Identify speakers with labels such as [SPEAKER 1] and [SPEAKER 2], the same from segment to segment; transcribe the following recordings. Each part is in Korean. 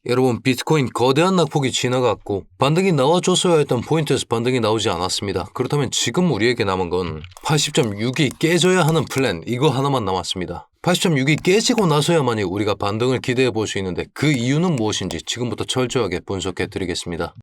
[SPEAKER 1] 여러분, 비트코인 거대한 낙폭이 지나갔고 반등이 나와줬어야 했던 포인트에서 반등이 나오지 않았습니다. 그렇다면 지금 우리에게 남은 건 80.6이 깨져야 하는 플랜, 이거 하나만 남았습니다. 80.6이 깨지고 나서야만이 우리가 반등을 기대해 볼 수 있는데 그 이유는 무엇인지 지금부터 철저하게 분석해 드리겠습니다.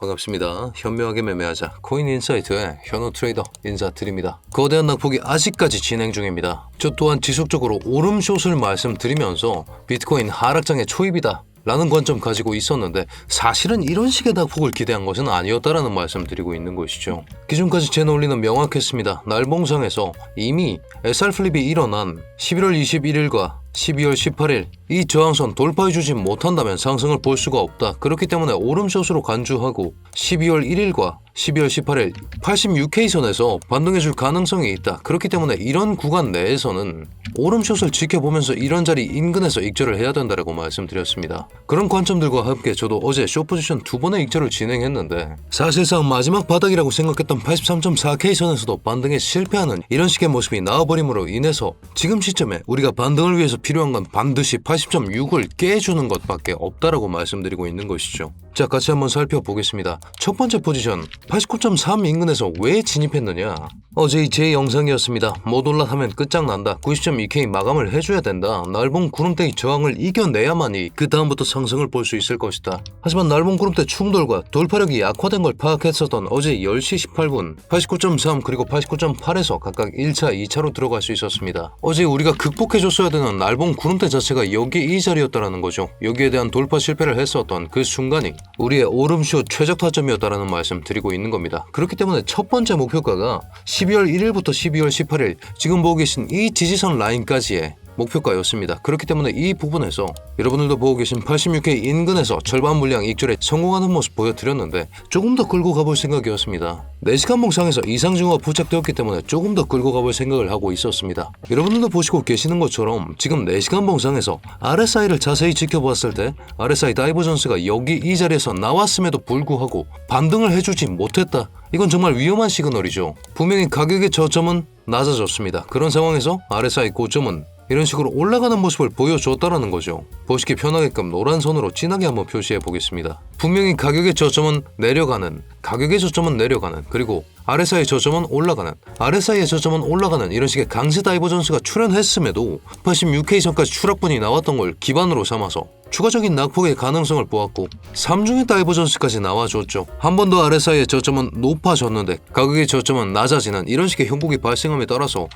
[SPEAKER 1] 반갑습니다. 현명하게 매매하자 코인인사이트의 현우 트레이더 인사드립니다. 거대한 낙폭이 아직까지 진행 중입니다. 저 또한 지속적으로 오름숏을 말씀드리면서 비트코인 하락장의 초입이다 라는 관점 가지고 있었는데 사실은 이런 식의 낙폭을 기대한 것은 아니었다라는 말씀드리고 있는 것이죠. 기존까지 제 논리는 명확했습니다. 날봉상에서 이미 SR 플립이 일어난 11월 21일과 12월 18일 이 저항선 돌파해주지 못한다면 상승을 볼 수가 없다. 그렇기 때문에 오름숏으로 간주하고 12월 1일과 12월 18일 86K 선에서 반등해줄 가능성이 있다. 그렇기 때문에 이런 구간 내에서는 오름숏을 지켜보면서 이런 자리 인근에서 익절을 해야 된다고 말씀드렸습니다. 그런 관점들과 함께 저도 어제 숏포지션 2번의 익절을 진행했는데 사실상 마지막 바닥이라고 생각했던 83.4K 선에서도 반등에 실패하는 이런 식의 모습이 나와버림으로 인해서 지금 시점에 우리가 반등을 위해서 필요한 건 반드시 80.6을 깨주는 것밖에 없다라고 말씀드리고 있는 것이죠. 자, 같이 한번 살펴보겠습니다. 첫 번째 포지션 89.3 인근에서 왜 진입했느냐? 어제 제 영상이었습니다. 못 올라타면 끝장난다. 90.2K 마감을 해줘야 된다. 날봉 구름대의 저항을 이겨내야만이 그 다음부터 상승을 볼 수 있을 것이다. 하지만 날봉 구름대 충돌과 돌파력이 약화된 걸 파악했었던 어제 10시 18분 89.3 그리고 89.8에서 각각 1차, 2차로 들어갈 수 있었습니다. 어제 우리가 극복해줬어야 되는 날봉 구름대 자체가 여기 이 자리였다라는 거죠. 여기에 대한 돌파 실패를 했었던 그 순간이 우리의 오름쇼 최적 타점이었다라는 말씀 드리고 있는 겁니다. 그렇기 때문에 첫 번째 목표가가 12월 1일부터 12월 18일 지금 보고 계신 이 지지선 라인까지의 목표가였습니다. 그렇기 때문에 이 부분에서 여러분들도 보고 계신 86K 인근에서 절반 물량 익절에 성공하는 모습 보여드렸는데 조금 더 끌고 가볼 생각이었습니다. 4시간 봉상에서 이상 징후가 부착되었기 때문에 조금 더 끌고 가볼 생각을 하고 있었습니다. 여러분들도 보시고 계시는 것처럼 지금 4시간 봉상에서 RSI를 자세히 지켜봤을 때 RSI 다이버전스가 여기 이 자리에서 나왔음에도 불구하고 반등을 해주지 못했다. 이건 정말 위험한 시그널이죠. 분명히 가격의 저점은 낮아졌습니다. 그런 상황에서 RSI 고점은 이런 식으로 올라가는 모습을 보여줬다라는 거죠. 보시기 편하게끔 노란 선으로 진하게 한번 표시해 보겠습니다. 분명히 가격의 저점은 내려가는, 그리고 RSI의 저점은 올라가는, RSI의 저점은 올라가는 이런 식의 강세 다이버전스가 출현했음에도 86K 선까지 추락분이 나왔던 걸 기반으로 삼아서 추가적인 낙폭의 가능성을 보았고 3중의 다이버전스까지 나와줬죠. 한 번 더 RSI의 저점은 높아졌는데 가격의 저점은 낮아지는 이런 식의 형국이 발생함에 따라서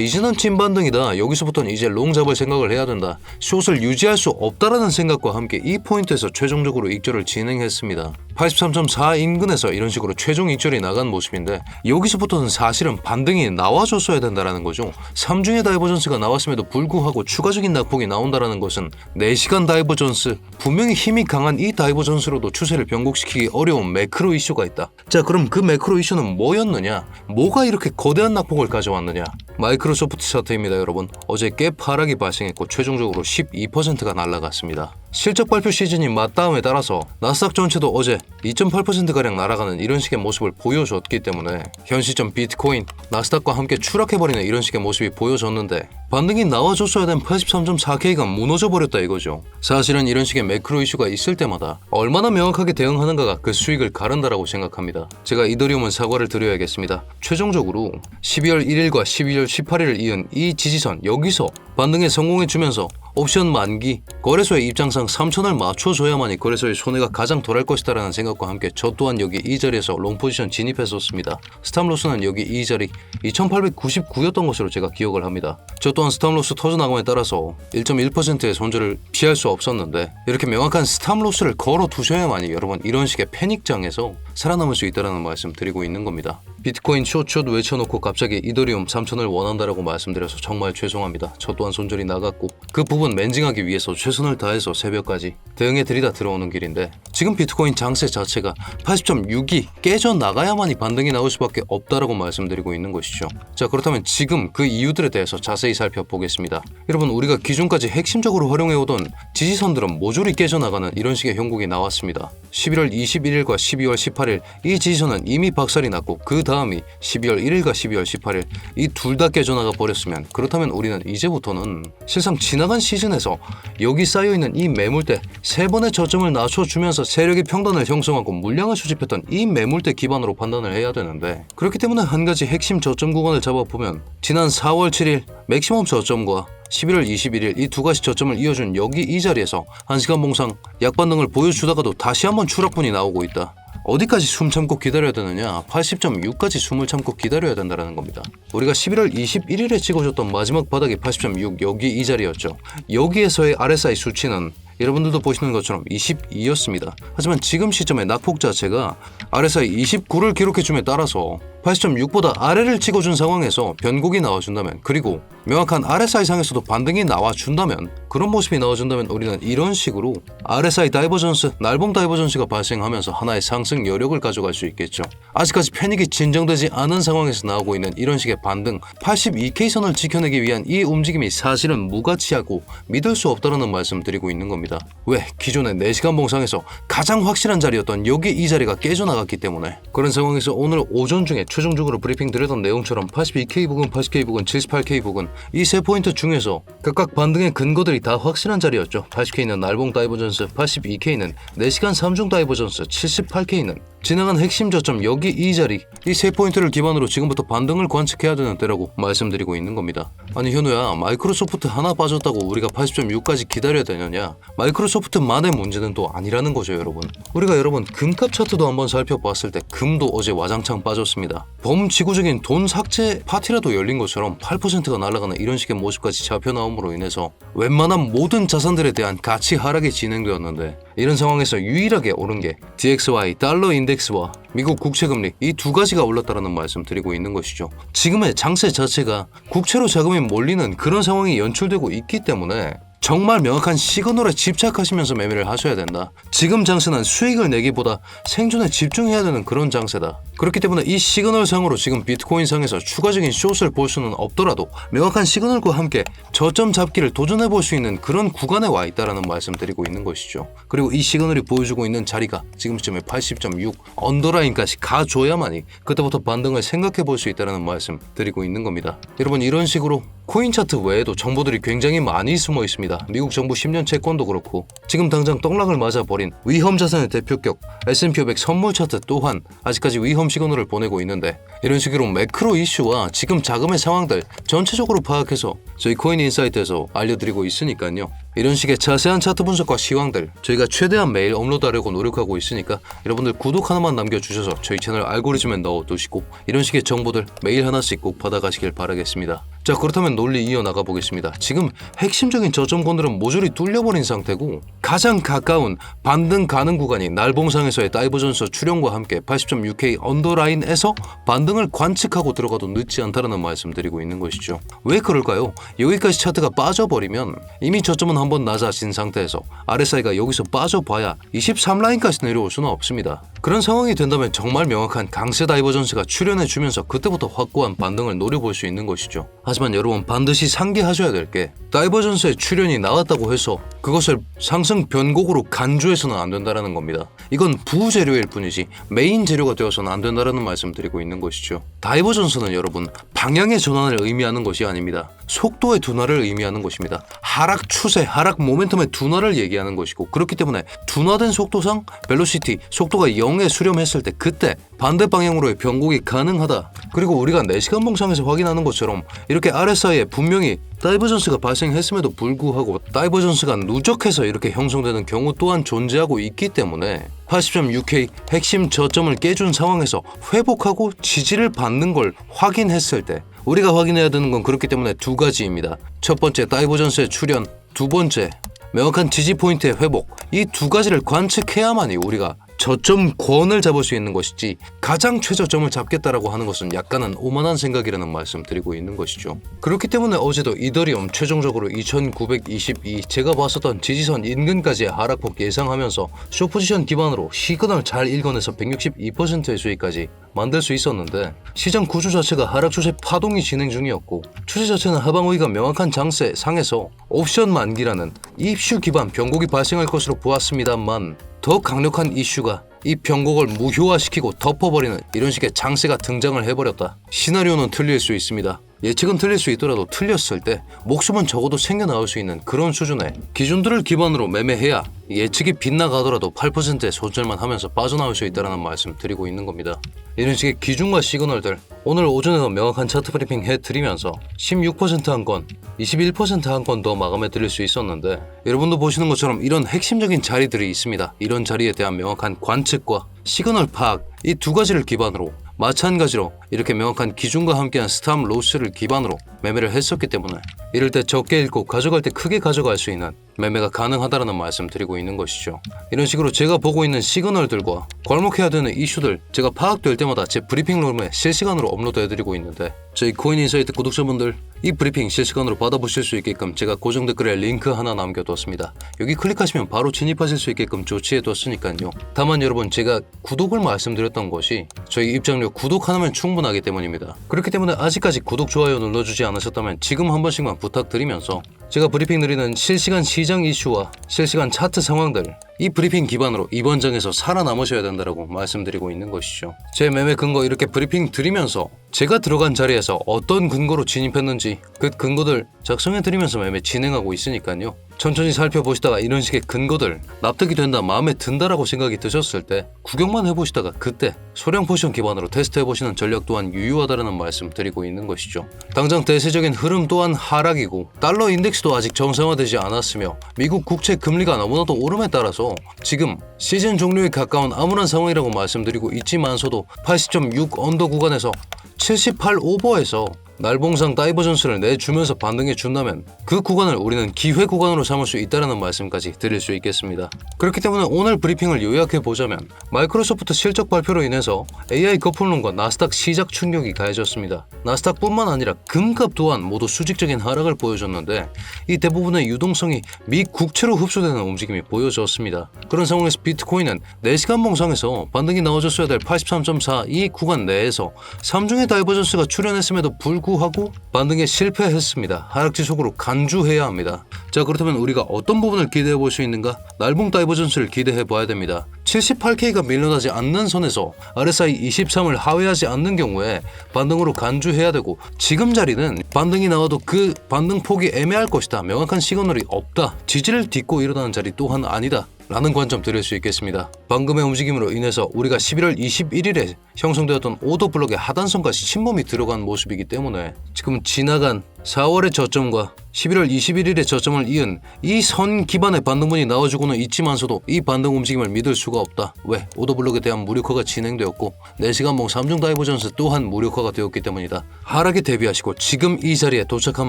[SPEAKER 1] 이제는 찐반등이다. 여기서부터는 이제 롱 잡을 생각을 해야 된다. 숏을 유지할 수 없다라는 생각과 함께 이 포인트에서 최종적으로 익절을 진행했습니다. 83.4 인근에서 이런 식으로 최종 익절이 나간 모습인데 여기서부터는 사실은 반등이 나와줬어야 된다라는 거죠. 3중의 다이버전스가 나왔음에도 불구하고 추가적인 낙폭이 나온다라는 것은 4시간 다이버전스, 분명히 힘이 강한 이 다이버전스로도 추세를 변곡시키기 어려운 매크로 이슈가 있다. 자, 그럼 그 매크로 이슈는 뭐였느냐? 뭐가 이렇게 거대한 낙폭을 가져왔느냐? 마이크로소프트 차트입니다, 여러분. 어제 갭 하락이 발생했고 최종적으로 12%가 날아갔습니다. 실적 발표 시즌이 맞다음에 따라서 나스닥 전체도 어제 2.8%가량 날아가는 이런 식의 모습을 보여줬기 때문에 현 시점 비트코인, 나스닥과 함께 추락해버리는 이런 식의 모습이 보여줬는데 반등이 나와줬어야 된 83.4K가 무너져버렸다 이거죠. 사실은 이런 식의 매크로 이슈가 있을 때마다 얼마나 명확하게 대응하는가가 그 수익을 가른다라고 생각합니다. 제가 이더리움은 사과를 드려야겠습니다. 최종적으로 12월 1일과 12월 18일을 이은 이 지지선 여기서 반등에 성공해주면서 옵션 만기, 거래소의 입장상 3천을 맞춰줘야만이 거래소의 손해가 가장 덜할 것이다라는 생각과 함께 저 또한 여기 이 자리에서 롱 포지션 진입했었습니다. 스탑로스는 여기 이 자리 2899였던 것으로 제가 기억을 합니다. 저 또한 스탑로스 터져나감에 따라서 1.1%의 손절을 피할 수 없었는데 이렇게 명확한 스탑로스를 걸어두셔야만이 여러분 이런 식의 패닉장에서 살아남을 수 있다는 말씀 드리고 있는 겁니다. 비트코인 숏 외쳐놓고 갑자기 이더리움 3천을 원한다라고 말씀드려서 정말 죄송합니다. 저 또한 손절이 나갔고 그 부분 맨징하기 위해서 최선을 다해서 새벽까지 대응해드리다 들어오는 길인데 지금 비트코인 장세 자체가 80.6이 깨져나가야만이 반등이 나올 수밖에 없다라고 말씀드리고 있는 것이죠. 자, 그렇다면 지금 그 이유들에 대해서 자세히 살펴보겠습니다. 여러분, 우리가 기존까지 핵심적으로 활용해오던 지지선들은 모조리 깨져나가는 이런 식의 형국이 나왔습니다. 11월 21일과 12월 18일 이 지지선은 이미 박살이 났고 그 다음 다음이 12월 1일과 12월 18일 이 둘 다 깨져나가 버렸으면 그렇다면 우리는 이제부터는 실상 지나간 시즌에서 여기 쌓여있는 이 매물대 3번의 저점을 낮춰주면서 세력의 평단을 형성하고 물량을 수집했던 이 매물대 기반으로 판단을 해야 되는데, 그렇기 때문에 한 가지 핵심 저점 구간을 잡아보면 지난 4월 7일 맥시멈 저점과 11월 21일 이 두 가지 저점을 이어준 여기 이 자리에서 1시간 봉상 약반등을 보여주다가도 다시 한번 추락분이 나오고 있다. 어디까지 숨 참고 기다려야 되느냐? 80.6까지 숨을 참고 기다려야 된다는 겁니다. 우리가 11월 21일에 찍어줬던 마지막 바닥이 80.6 여기 이 자리였죠. 여기에서의 RSI 수치는 여러분들도 보시는 것처럼 22였습니다. 하지만 지금 시점의 낙폭 자체가 RSI 29를 기록해줌에 따라서 80.6보다 아래를 찍어준 상황에서 변곡이 나와준다면, 그리고 명확한 RSI 상에서도 반등이 나와준다면, 그런 모습이 나와준다면 우리는 이런 식으로 RSI 다이버전스, 날봉 다이버전스가 발생하면서 하나의 상승 여력을 가져갈 수 있겠죠. 아직까지 패닉이 진정되지 않은 상황에서 나오고 있는 이런 식의 반등, 82K선을 지켜내기 위한 이 움직임이 사실은 무가치하고 믿을 수 없다는 말씀 드리고 있는 겁니다. 왜? 기존의 4시간 봉상에서 가장 확실한 자리였던 여기 이 자리가 깨져나갔기 때문에. 그런 상황에서 오늘 오전 중에 최종적으로 브리핑 드렸던 내용처럼 82K 부근, 80K 부근, 78K 부근 이 세 포인트 중에서 각각 반등의 근거들이 다 확실한 자리였죠. 80K는 날봉 다이버전스, 82K는 4시간 3중 다이버전스, 78K는 지나간 핵심 저점 여기 이 자리, 이 세 포인트를 기반으로 지금부터 반등을 관측해야 되는 때라고 말씀드리고 있는 겁니다. 아니 현우야, 마이크로소프트 하나 빠졌다고 우리가 80.6까지 기다려야 되느냐? 마이크로소프트만의 문제는 또 아니라는 거죠 여러분. 우리가 여러분 금값 차트도 한번 살펴봤을 때 금도 어제 와장창 빠졌습니다. 범지구적인 돈 삭제 파티라도 열린 것처럼 8%가 날아가는 이런 식의 모습까지 잡혀 나옴으로 인해서 웬만한 모든 자산들에 대한 가치 하락이 진행되었는데, 이런 상황에서 유일하게 오른 게 DXY 달러 인덱스와 미국 국채금리 이 두 가지가 올랐다는 말씀 드리고 있는 것이죠. 지금의 장세 자체가 국채로 자금이 몰리는 그런 상황이 연출되고 있기 때문에 정말 명확한 시그널에 집착하시면서 매매를 하셔야 된다. 지금 장세는 수익을 내기보다 생존에 집중해야 되는 그런 장세다. 그렇기 때문에 이 시그널상으로 지금 비트코인 상에서 추가적인 숏을 볼 수는 없더라도 명확한 시그널과 함께 저점 잡기를 도전해 볼 수 있는 그런 구간에 와 있다는 말씀 드리고 있는 것이죠. 그리고 이 시그널이 보여주고 있는 자리가 지금 시점에 80.6 언더라인까지 가줘야만이 그때부터 반등을 생각해 볼 수 있다는 말씀 드리고 있는 겁니다. 여러분, 이런 식으로 코인 차트 외에도 정보들이 굉장히 많이 숨어 있습니다. 미국 정부 10년 채권도 그렇고 지금 당장 떡락을 맞아버린 위험 자산의 대표격 S&P 500 선물 차트 또한 아직까지 위험 시그널을 보내고 있는데, 이런 식으로 매크로 이슈와 지금 자금의 상황들 전체적으로 파악해서 저희 코인 인사이트에서 알려드리고 있으니까요. 이런 식의 자세한 차트 분석과 시황들 저희가 최대한 매일 업로드하려고 노력하고 있으니까 여러분들 구독 하나만 남겨주셔서 저희 채널 알고리즘에 넣어두시고 이런 식의 정보들 매일 하나씩 꼭 받아가시길 바라겠습니다. 자, 그렇다면 논리 이어나가 보겠습니다. 지금 핵심적인 저점권들은 모조리 뚫려버린 상태고 가장 가까운 반등 가능 구간이 날봉상에서의 다이버전스 출현과 함께 80.6K 언더라인에서 반등을 관측하고 들어가도 늦지 않다는 말씀 드리고 있는 것이죠. 왜 그럴까요? 여기까지 차트가 빠져버리면 이미 저점은 한번 낮아진 상태에서 RSI가 여기서 빠져봐야 23라인까지 내려올 수는 없습니다. 그런 상황이 된다면 정말 명확한 강세 다이버전스가 출현해주면서 그때부터 확고한 반등을 노려볼 수 있는 것이죠. 하지만 여러분, 반드시 상기하셔야 될 게 다이버전스의 출현이 나왔다고 해서 그것을 상승 변곡으로 간주해서는 안 된다는 겁니다. 이건 부재료일 뿐이지 메인 재료가 되어서는 안 된다는 말씀 드리고 있는 것이죠. 다이버전스는 여러분 방향의 전환을 의미하는 것이 아닙니다. 속도의 둔화를 의미하는 것입니다. 하락 추세, 하락 모멘텀의 둔화를 얘기하는 것이고, 그렇기 때문에 둔화된 속도상 벨로시티, 속도가 0에 수렴했을 때 그때 반대 방향으로의 변곡이 가능하다. 그리고 우리가 4시간 봉상에서 확인하는 것처럼 이렇게 RSI에 분명히 다이버전스가 발생했음에도 불구하고 다이버전스가 누적해서 이렇게 형성되는 경우 또한 존재하고 있기 때문에 80.6K 핵심 저점을 깨준 상황에서 회복하고 지지를 받는 걸 확인했을 때 우리가 확인해야 되는 건 그렇기 때문에 두 가지입니다. 첫 번째, 다이버전스의 출현, 두 번째, 명확한 지지 포인트의 회복, 이 두 가지를 관측해야만이 우리가 저점권을 잡을 수 있는 것이지 가장 최저점을 잡겠다라고 하는 것은 약간은 오만한 생각이라는 말씀 드리고 있는 것이죠. 그렇기 때문에 어제도 이더리움 최종적으로 2922 제가 봤었던 지지선 인근까지의 하락폭 예상하면서 숏포지션 기반으로 시그널 잘 읽어내서 162%의 수익까지 만들 수 있었는데, 시장 구조 자체가 하락 추세 파동이 진행 중이었고 추세 자체는 하방위가 명확한 장세 상에서 옵션 만기라는 이슈 기반 변곡이 발생할 것으로 보았습니다만 더 강력한 이슈가 이 변곡을 무효화시키고 덮어버리는 이런 식의 장세가 등장을 해버렸다. 시나리오는 틀릴 수 있습니다. 예측은 틀릴 수 있더라도 틀렸을 때 목숨은 적어도 생겨나올 수 있는 그런 수준의 기준들을 기반으로 매매해야 예측이 빗나가더라도 8%의 손절만 하면서 빠져나올 수 있다는 말씀 드리고 있는 겁니다. 이런 식의 기준과 시그널들 오늘 오전에도 명확한 차트 브리핑 해드리면서 16% 한 건, 21% 한 건 더 마감해 드릴 수 있었는데 여러분도 보시는 것처럼 이런 핵심적인 자리들이 있습니다. 이런 자리에 대한 명확한 관측과 시그널 파악 이 두 가지를 기반으로 마찬가지로 이렇게 명확한 기준과 함께한 스탑 로스를 기반으로 매매를 했었기 때문에 이럴 때 적게 읽고 가져갈 때 크게 가져갈 수 있는 매매가 가능하다는 말씀 드리고 있는 것이죠. 이런 식으로 제가 보고 있는 시그널들과 괄목해야 되는 이슈들 제가 파악될 때마다 제 브리핑 룸에 실시간으로 업로드해드리고 있는데 저희 코인인사이트 구독자분들 이 브리핑 실시간으로 받아보실 수 있게끔 제가 고정 댓글에 링크 하나 남겨뒀습니다. 여기 클릭하시면 바로 진입하실 수 있게끔 조치해뒀으니까요. 다만 여러분 제가 구독을 말씀드렸던 것이 저희 입장료 구독 하나면 충분하기 때문입니다. 그렇기 때문에 아직까지 구독, 좋아요 눌러주지 않으셨다면 지금 한 번씩만 부탁드리면서 제가 브리핑 드리는 실시간 시장 이슈와 실시간 차트 상황들 이 브리핑 기반으로 이번 장에서 살아남으셔야 된다고 말씀드리고 있는 것이죠. 제 매매 근거 이렇게 브리핑 드리면서 제가 들어간 자리에서 어떤 근거로 진입했는지 그 근거들 작성해 드리면서 매매 진행하고 있으니까요. 천천히 살펴보시다가 이런 식의 근거들 납득이 된다, 마음에 든다라고 생각이 드셨을 때 구경만 해보시다가 그때 소량 포지션 기반으로 테스트해보시는 전략 또한 유효하다는 말씀 드리고 있는 것이죠. 당장 대세적인 흐름 또한 하락이고 달러 인덱스도 아직 정상화되지 않았으며 미국 국채 금리가 너무나도 오름에 따라서 지금 시즌 종료에 가까운 암울한 상황이라고 말씀드리고 있지만서도 80.6 언더 구간에서 78 오버에서 날봉상 다이버전스를 내주면서 반등해 준다면 그 구간을 우리는 기회 구간으로 삼을 수 있다는 말씀까지 드릴 수 있겠습니다. 그렇기 때문에 오늘 브리핑을 요약해 보자면 마이크로소프트 실적 발표로 인해서 AI 거품론과 나스닥 시작 충격이 가해졌습니다. 나스닥뿐만 아니라 금값 또한 모두 수직적인 하락을 보여줬는데 이 대부분의 유동성이 미 국채로 흡수되는 움직임이 보여졌습니다. 그런 상황에서 비트코인은 4시간 봉상에서 반등이 나와줬어야 될 83.4 이 구간 내에서 3중의 다이버전스가 출현했음에도 불구하고 반등에 실패했습니다. 하락지속으로 간주해야 합니다. 자, 그렇다면 우리가 어떤 부분을 기대해 볼 수 있는가? 날봉 다이버전스를 기대해 봐야 됩니다. 78K가 밀려나지 않는 선에서 RSI 23을 하회하지 않는 경우에 반등으로 간주해야 되고 지금 자리는 반등이 나와도 그 반등 폭이 애매할 것이다. 명확한 시그널이 없다. 지지를 딛고 일어나는 자리 또한 아니다. 라는 관점 드릴 수 있겠습니다. 방금의 움직임으로 인해서 우리가 11월 21일에 형성되었던 오더 블록의 하단선까지 침범이 들어간 모습이기 때문에 지금 지나간 4월의 저점과 11월 21일의 저점을 이은 이 선 기반의 반등분이 나와주고는 있지만서도 이 반등 움직임을 믿을 수가 없다. 왜? 오더블록에 대한 무력화가 진행되었고 4시간봉 3중 다이버전스 또한 무력화가 되었기 때문이다. 하락에 대비하시고 지금 이 자리에 도착한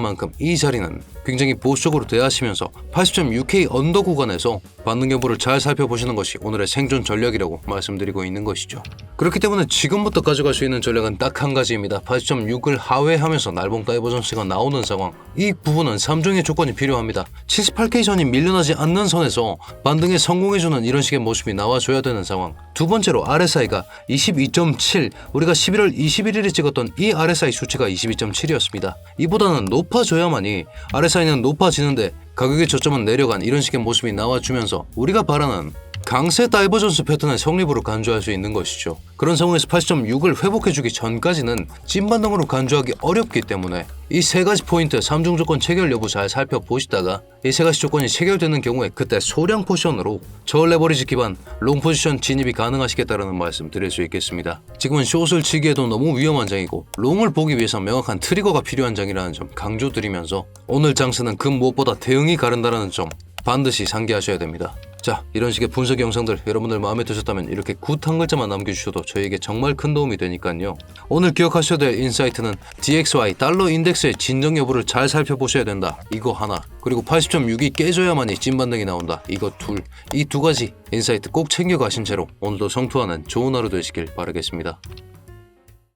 [SPEAKER 1] 만큼 이 자리는 굉장히 보수적으로 대하시면서 80.6K 언더 구간에서 반등 여부를 잘 살펴보시는 것이 오늘의 생존 전략이라고 말씀드리고 있는 것이죠. 그렇기 때문에 지금부터 가져갈 수 있는 전략은 딱 한 가지입니다. 80.6을 하회하면서 날봉 다이버전스가 나오는 상황. 이 부분은 3중의 조건이 필요합니다. 78K 선이 밀려나지 않는 선에서 반등에 성공해주는 이런 식의 모습이 나와줘야 되는 상황. 두 번째로 RSI가 22.7 우리가 11월 21일에 찍었던 이 RSI 수치가 22.7이었습니다. 이보다는 높아져야만이 RSI는 높아지는데 가격의 저점은 내려간 이런 식의 모습이 나와주면서 우리가 바라는 강세 다이버전스 패턴의 성립으로 간주할 수 있는 것이죠. 그런 상황에서 80.6을 회복해주기 전까지는 찐반등으로 간주하기 어렵기 때문에 이 세 가지 포인트 3중 조건 체결 여부 잘 살펴보시다가 이 세 가지 조건이 체결되는 경우에 그때 소량 포지션으로 저울 레버리지 기반 롱 포지션 진입이 가능하시겠다는 말씀 드릴 수 있겠습니다. 지금은 숏을 치기에도 너무 위험한 장이고 롱을 보기 위해서 명확한 트리거가 필요한 장이라는 점 강조드리면서 오늘 장세는 그 무엇보다 대응이 가른다는 점 반드시 상기하셔야 됩니다. 자, 이런 식의 분석 영상들 여러분들 마음에 드셨다면 이렇게 굿 한 글자만 남겨주셔도 저에게 정말 큰 도움이 되니까요. 오늘 기억하셔야 될 인사이트는 DXY 달러 인덱스의 진정 여부를 잘 살펴보셔야 된다. 이거 하나. 그리고 80.6이 깨져야만이 찐반등이 나온다. 이거 둘. 이 두 가지 인사이트 꼭 챙겨가신 채로 오늘도 성투하는 좋은 하루 되시길 바라겠습니다.